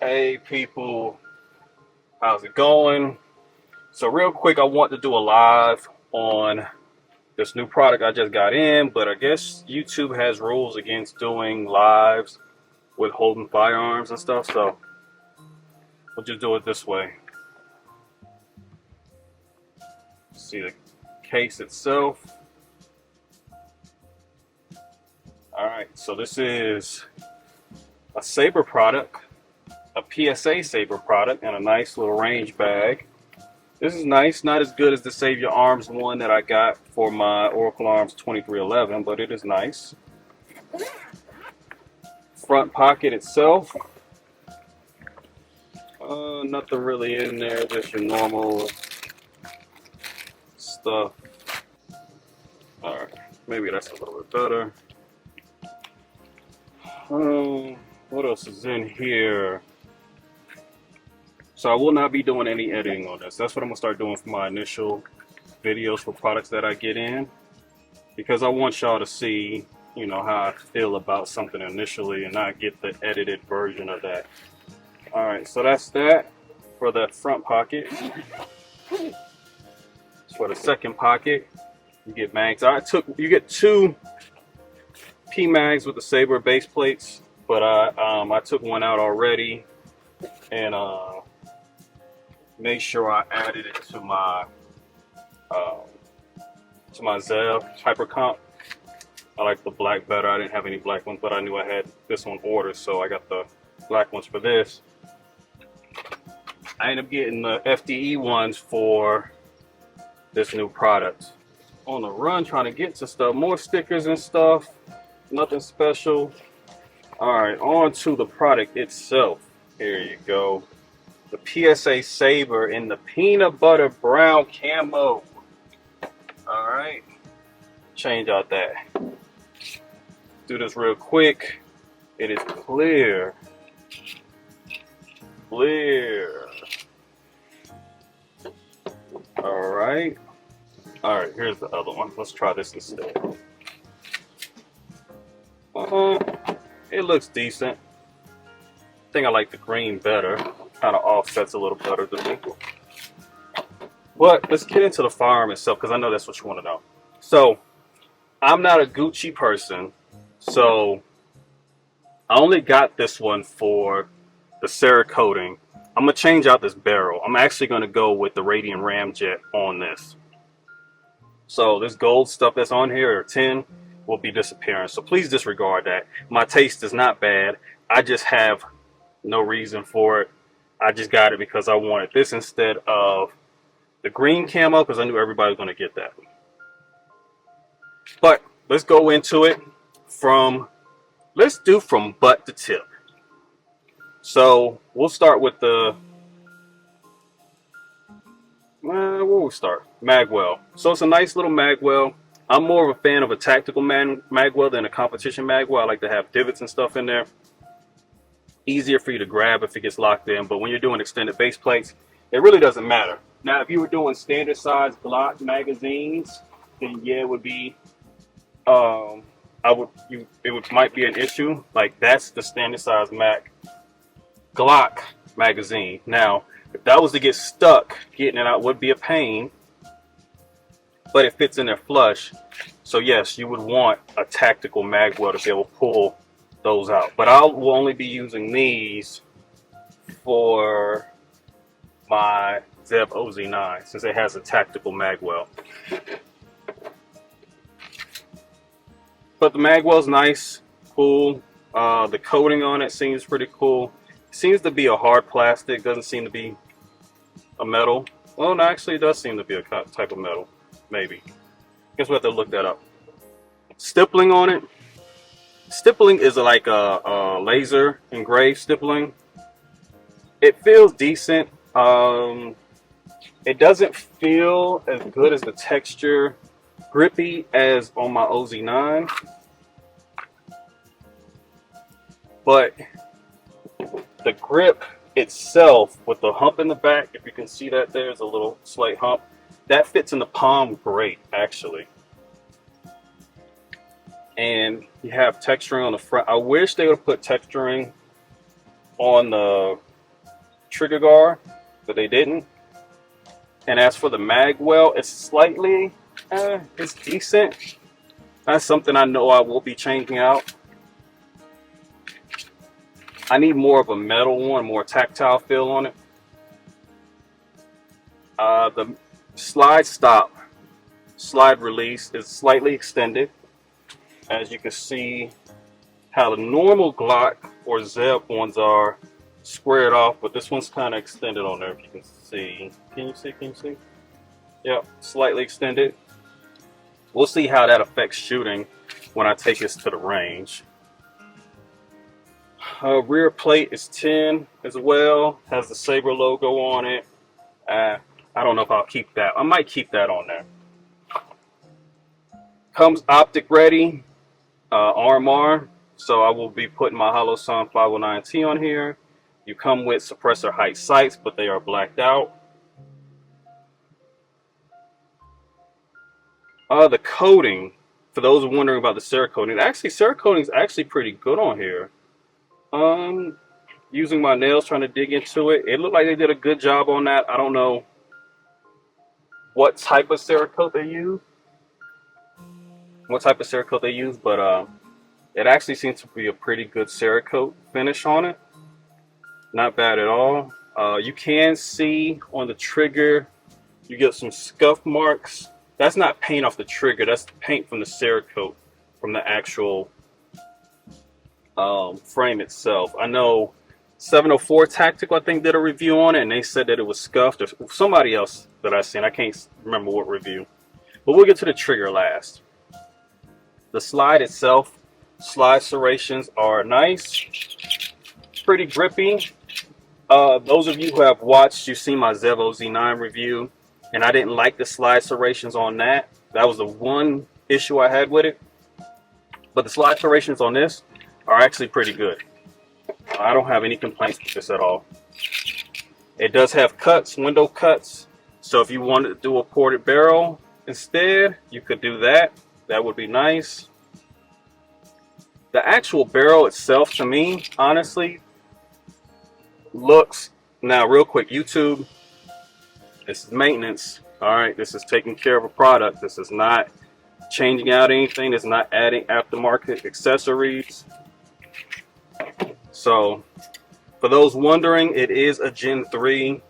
Hey people, how's it going? So real quick, I want to do a live on this new product I just got in, but I guess YouTube has rules against doing lives with holding firearms and stuff, so we'll just do it this way. See the case itself. Alright, so this is a Sabre product, a PSA Sabre product, and a nice little range bag. This is nice, not as good as the Save Your Arms one that I got for my Oracle Arms 2311, but it is nice. Front pocket itself, nothing really in there, just your normal stuff. Alright, maybe that's a little bit better. What else is in here? So I will not be doing any editing on this. That's what I'm gonna start doing for my initial videos for products that I get in, because I want y'all to see, you know, how I feel about something initially and not get the edited version of that. All right, so that's that for that front pocket. For the second pocket, you get mags. You get two P mags with the Sabre base plates, but I took one out already and made sure I added it to my Zev Hypercomp. I like the black better. I didn't have any black ones, but I knew I had this one ordered, so I got the black ones for this. I ended up getting the FDE ones for this new product. On the run, trying to get to stuff, more stickers and stuff. Nothing special. All right, on to the product itself. Here you go. The PSA Sabre in the peanut butter brown camo. All right, change out that. Do this real quick. It is clear. Clear. All right. All right, here's the other one. Let's try this instead. It looks decent. I think I like the green better. Kind of offsets a little better than me. But let's get into the firearm itself, because I know that's what you want to know. So, I'm not a Gucci person, so I only got this one for the Cerakoting. I'm going to change out this barrel. I'm actually going to go with the Radiant Ramjet on this. So this gold stuff that's on here, or tin, will be disappearing. So please disregard that. My taste is not bad. I just have no reason for it. I just got it because I wanted this instead of the green camo, because I knew everybody was going to get that. But let's go into it let's do from butt to tip. So we'll start with the, where will we start? Magwell. So it's a nice little Magwell. I'm more of a fan of a tactical Magwell than a competition Magwell. I like to have divots and stuff in there. Easier for you to grab if it gets locked in, but when you're doing extended base plates, it really doesn't matter. Now, if you were doing standard size Glock magazines, then yeah, it would be, might be an issue. Like, that's the standard size Glock magazine. Now, if that was to get stuck, getting it out would be a pain, but it fits in there flush. So yes, you would want a tactical Magwell to be able to pull those out. But I will only be using these for my Zev OZ9 since it has a tactical Magwell. But the Magwell's nice, cool. The coating on it seems pretty cool. It seems to be a hard plastic, doesn't seem to be a metal. Well, no, actually it does seem to be a type of metal, maybe. Guess we'll have to look that up. Stippling on it. Stippling is like a laser engraved stippling. It feels decent. It doesn't feel as good as the texture, grippy as on my OZ9. But the grip itself, with the hump in the back, if you can see that, there's a little slight hump. That fits in the palm great, actually. and you have texturing on the front. I wish they would put texturing on the trigger guard, but they didn't. And as for the Magwell, it's slightly, it's decent. That's something I know I will be changing out. I need more of a metal one, more tactile feel on it. The slide release is slightly extended. As you can see how the normal Glock or Zeb ones are squared off, but this one's kind of extended on there, if you can see. Can you see? Yep, slightly extended. We'll see how that affects shooting when I take this to the range. Rear plate is 10 as well, has the Sabre logo on it. I don't know if I'll keep that. I might keep that on there. Comes optic ready, RMR, so I will be putting my Holosun 509T on here. You come with suppressor height sights, but they are blacked out. The coating, for those wondering about the Cerakoting, Cerakoting is actually pretty good on here. Using my nails trying to dig into it, it looked like they did a good job on that. I don't know what type of Cerakote they use, but it actually seems to be a pretty good Cerakote finish on it. Not bad at all. You can see on the trigger, you get some scuff marks. That's not paint off the trigger, that's paint from the Cerakote, from the actual frame itself. I know 704 Tactical, I think, did a review on it, and they said that it was scuffed. Or somebody else that I seen, I can't remember what review. But we'll get to the trigger last. The slide itself, slide serrations are nice, pretty grippy. Those of you who have watched, you've seen my Zevo Z9 review, and I didn't like the slide serrations on that. That was the one issue I had with it. But the slide serrations on this are actually pretty good. I don't have any complaints with this at all. It does have cuts, window cuts. So if you wanted to do a ported barrel instead, you could do that. That would be nice. The actual barrel itself, to me, honestly, looks, now real quick, YouTube, this is maintenance. All right, this is taking care of a product. This is not changing out anything. It's not adding aftermarket accessories. So for those wondering, it is a Gen 3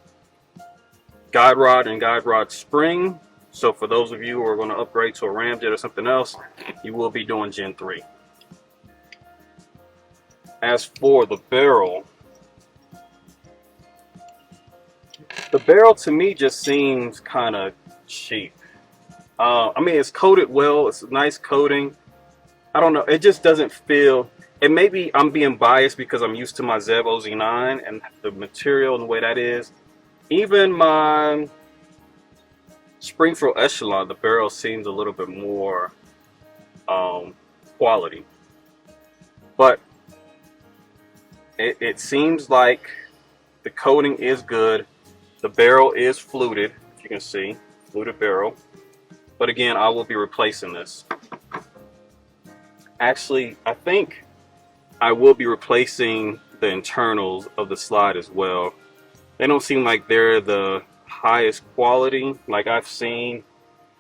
guide rod and guide rod spring. So for those of you who are going to upgrade to a ramjet or something else, you will be doing Gen 3. As for the barrel to me just seems kind of cheap. I mean, it's coated well. It's a nice coating. I don't know. It just doesn't feel... And maybe I'm being biased because I'm used to my Zevo Z9 and the material and the way that is. Even my Springfield Echelon, the barrel seems a little bit more quality. But it seems like the coating is good. The barrel is fluted, if you can see, fluted barrel. But again, I will be replacing this. Actually, I think I will be replacing the internals of the slide as well. They don't seem like they're the highest quality like I've seen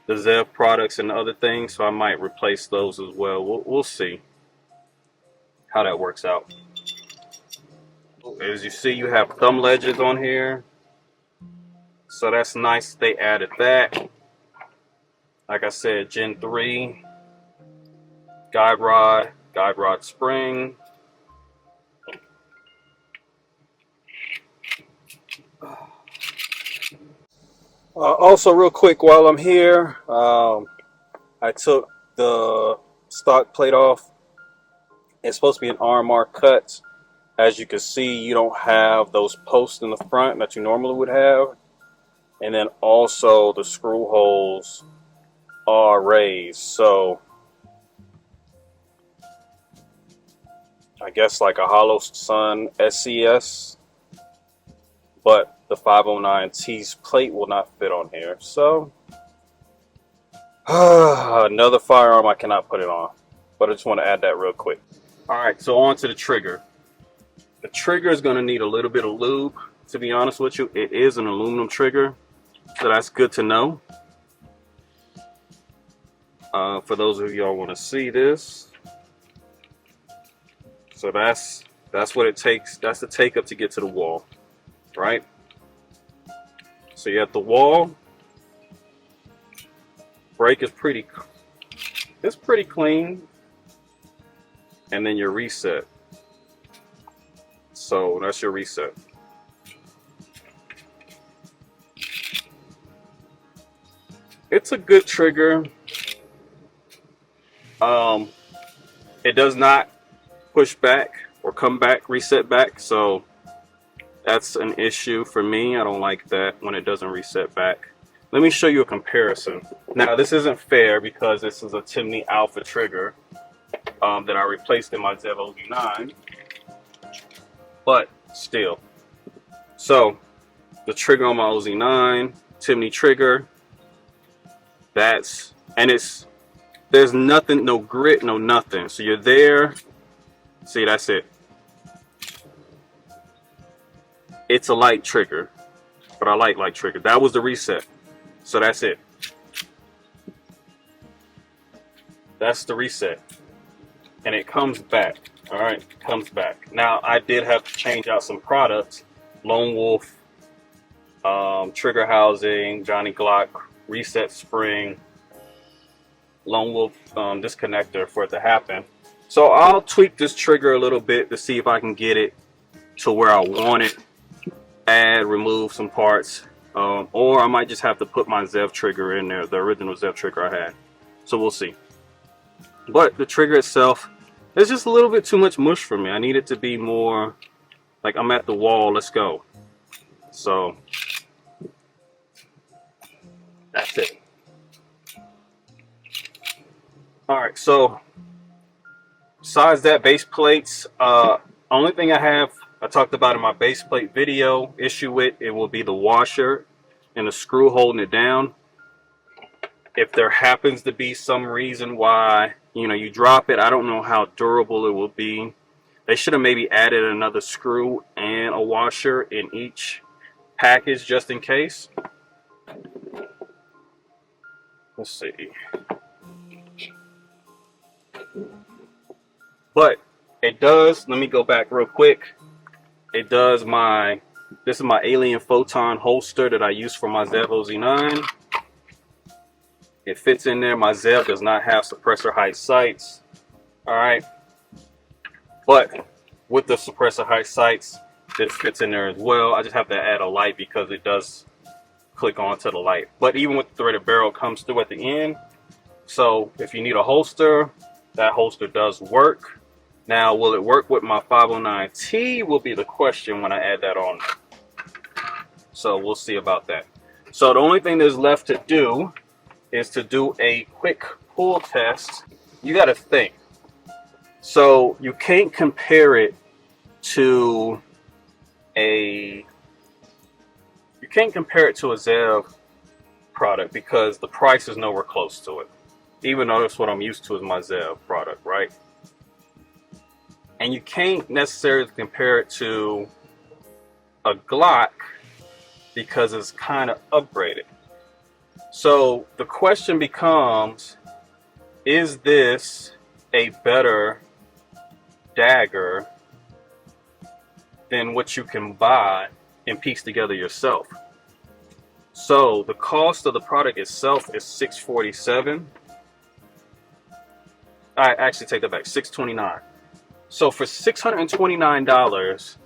the Zev products and other things, so I might replace those as well. We'll see how that works out. As you see, you have thumb ledges on here, so that's nice they added that. Like I said, Gen 3 guide rod spring. Also, real quick, while I'm here, I took the stock plate off. It's supposed to be an RMR cut. As you can see, you don't have those posts in the front that you normally would have. And then also the screw holes are raised. So I guess like a Holosun SCS. But the 509T's plate will not fit on here. So another firearm I cannot put it on. But I just want to add that real quick. Alright, so on to the trigger. The trigger is going to need a little bit of lube. to be honest with you. It is an aluminum trigger, so that's good to know. For those of y'all want to see this, so that's what it takes. That's the take up to get to the wall, right? So you're at the wall. Brake is pretty clean, and then your reset. So that's your reset. It's a good trigger. It does not push back or come back, reset back, so that's an issue for me. I don't like that when it doesn't reset back. Let me show you a comparison. Now this isn't fair because this is a Timney Alpha trigger that I replaced in my Zev OZ9, but still. So the trigger on my OZ9, Timney trigger, there's nothing, no grit, no nothing. So you're there. See, that's it. It's a light trigger, but I like light trigger. That was the reset. So that's it. That's the reset. And it comes back. All right, it comes back. Now, I did have to change out some products. Lone Wolf, trigger housing, Johnny Glock, reset spring, Lone Wolf disconnector for it to happen. So I'll tweak this trigger a little bit to see if I can get it to where I want it. Add, remove some parts, or I might just have to put my Zev trigger in there, the original Zev trigger I had. So we'll see. But the trigger itself is just a little bit too much mush for me. I need it to be more like I'm at the wall, let's go. So that's it. Alright, so besides that, base plates, only thing I talked about in my base plate video issue with it will be the washer and the screw holding it down. If there happens to be some reason why, you know, you drop it, I don't know how durable it will be. They should have maybe added another screw and a washer in each package just in case. Let's see. But it does, let me go back real quick. It does this is my Alien Photon holster that I use for my Zev OZ9. It fits in there. My Zev does not have suppressor height sights. Alright. But with the suppressor height sights, this fits in there as well. I just have to add a light because it does click onto the light. But even with the threaded barrel, it comes through at the end. So if you need a holster, that holster does work. Now, will it work with my 509T will be the question when I add that on. So we'll see about that. So the only thing that's left to do is to do a quick pull test. You got to think. So you can't compare it to a Zev product because the price is nowhere close to it. Even though that's what I'm used to is my Zev product, right? And you can't necessarily compare it to a Glock because it's kind of upgraded. So the question becomes, is this a better dagger than what you can buy and piece together yourself? So the cost of the product itself is $647. I actually take that back, $629. So for $629,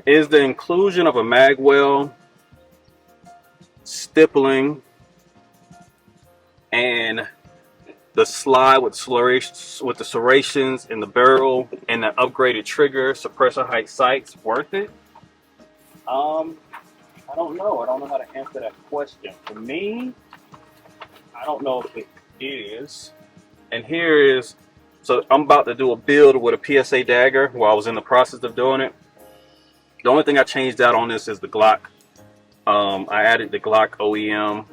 is the inclusion of a Magwell, stippling, and the slide with the serrations in the barrel and the upgraded trigger, suppressor height sights worth it? I don't know. I don't know how to answer that question. For me, I don't know if it is. And here is, so I'm about to do a build with a PSA Dagger while I was in the process of doing it. The only thing I changed out on this is the Glock. I added the Glock OEM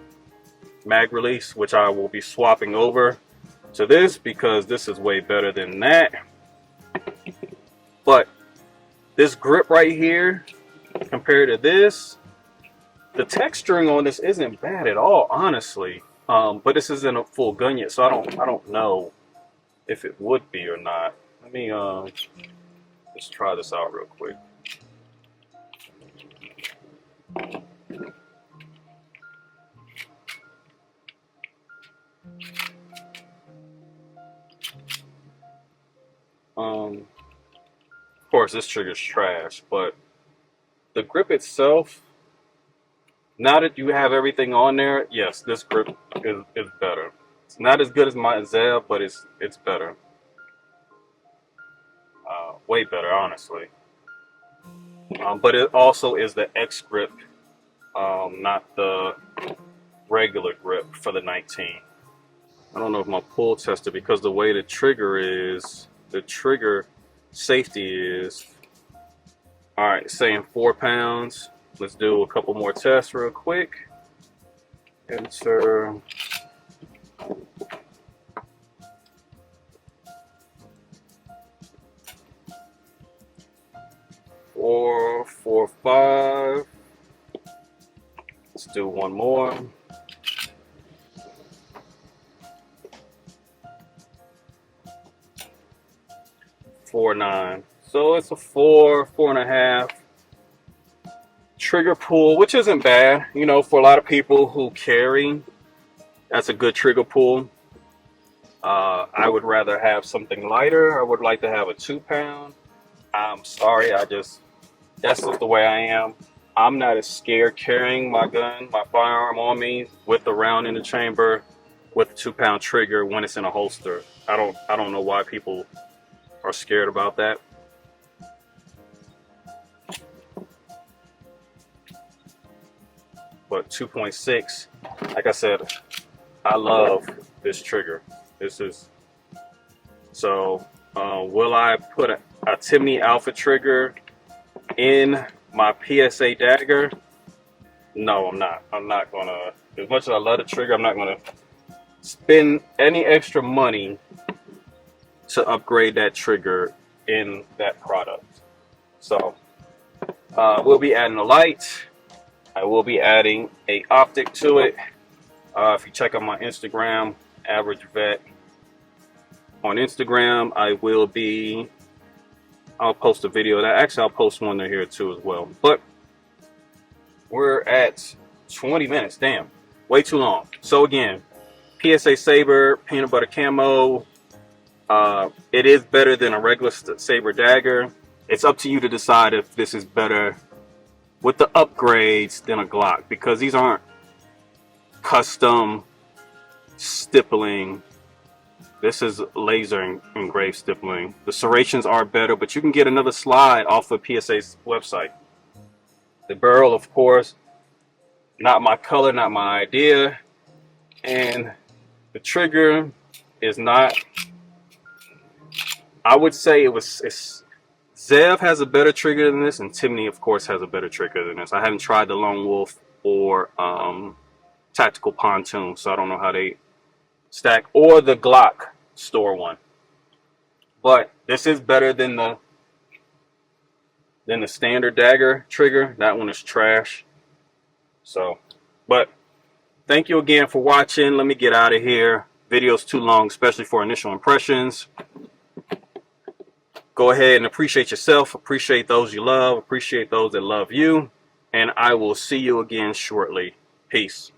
mag release, which I will be swapping over to this because this is way better than that. But this grip right here compared to this, the texturing on this isn't bad at all, honestly. But this isn't a full gun yet, so I don't know if it would be or not. Let me let's try this out real quick. Of course, this trigger's trash, but the grip itself, now that you have everything on there, yes, this grip is better. It's not as good as my Zeb, but it's better. Way better, honestly. But it also is the X grip, not the regular grip for the 19. I don't know if my pull tested, because the way the trigger is, the trigger safety is, all right, saying 4 pounds. Let's do a couple more tests real quick. Enter. Four, 5. Let's do one more. 4.9. So it's a 4.5 trigger pull, which isn't bad. You know, for a lot of people who carry, that's a good trigger pull. I would rather have something lighter. I would like to have a 2 pound. I'm sorry, that's just the way I am. I'm not as scared carrying my gun, my firearm on me with the round in the chamber with a 2 pound trigger when it's in a holster. I don't know why people are scared about that. But 2.6, like I said, I love this trigger. This is, so will I put a Timney Alpha trigger in my PSA Dagger? No, I'm not. I'm not gonna, as much as I love the trigger, I'm not gonna spend any extra money to upgrade that trigger in that product. So we'll be adding a light. I will be adding a optic to it. If you check out my Instagram, Average Vet on Instagram, I'll post a video of that. Actually, I'll post one there here too as well. But we're at 20 minutes. Damn, way too long. So again, PSA Sabre peanut butter camo. It is better than a regular Sabre Dagger. It's up to you to decide if this is better with the upgrades than a Glock, because these aren't custom stippling. This is laser engraved stippling. The serrations are better, but you can get another slide off of PSA's website. The barrel, of course, not my color, not my idea. And the trigger is not, I would say Zev has a better trigger than this, and Timney, of course, has a better trigger than this. I haven't tried the Lone Wolf or Tactical Pontoon, so I don't know how they stack, or the Glock store one. But this is better than the standard Dagger trigger. That one is trash. So, but thank you again for watching. Let me get out of here. Video's too long, especially for initial impressions. Go ahead and appreciate yourself, appreciate those you love, appreciate those that love you, and I will see you again shortly. Peace.